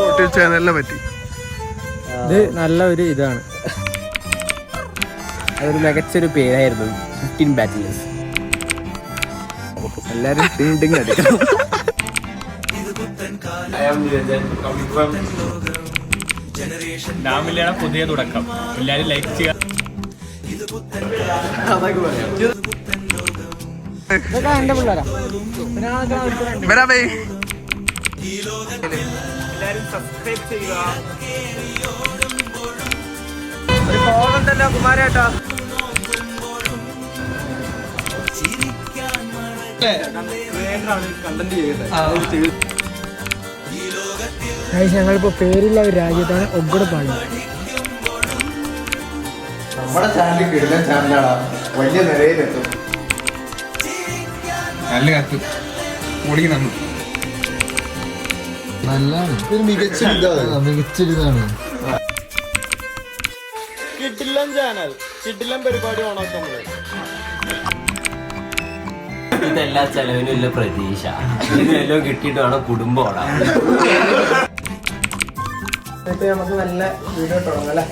YouTube ചാനലിനെ പറ്റി ഇത് നല്ല ഒരു ഇതാണ്, അതൊരു മികച്ചൊരു പേരായിരുന്നു. 15 ബാറ്റിലേഴ്സ്. എല്ലാരും ടിങ് അടിക്കണം. ഡാമിലാണ് പുതിയ തുടക്കം. എല്ലാരും ലൈക്ക് ചെയ്യുക. എന്റെ പിള്ളേരാ. എല്ലാരും സബ്സ്ക്രൈബ് ചെയ്യുക. ഒരു കോളുണ്ടല്ലോ കുമാരേട്ടാ. ഞങ്ങളിപ്പോ പേരില്ല ഒരു രാജ്യത്താണ് ഒഗ്ഗട് പാടുന്നത്. നമ്മുടെ ചാനൽ കിടന്ന ചാനലാണ്, വലിയ നിലയിലെത്തും. നല്ല കത്ത് ഓടി നമ്മൾ നല്ലതാണ്, മികച്ചൊരിതാണ്. കിടിലൻ ചാനൽ, കിടിലൻ പരിപാടി ഓണാക്കാൻ. ഇതെല്ലാ ചെലവിനും ഇല്ല പ്രതീക്ഷ. ഇതെല്ലാം കിട്ടിയിട്ട് വേണം കുടുംബം ഓടാൻ. നമുക്ക് നല്ല വീഡിയോ തുടങ്ങാം അല്ലേ?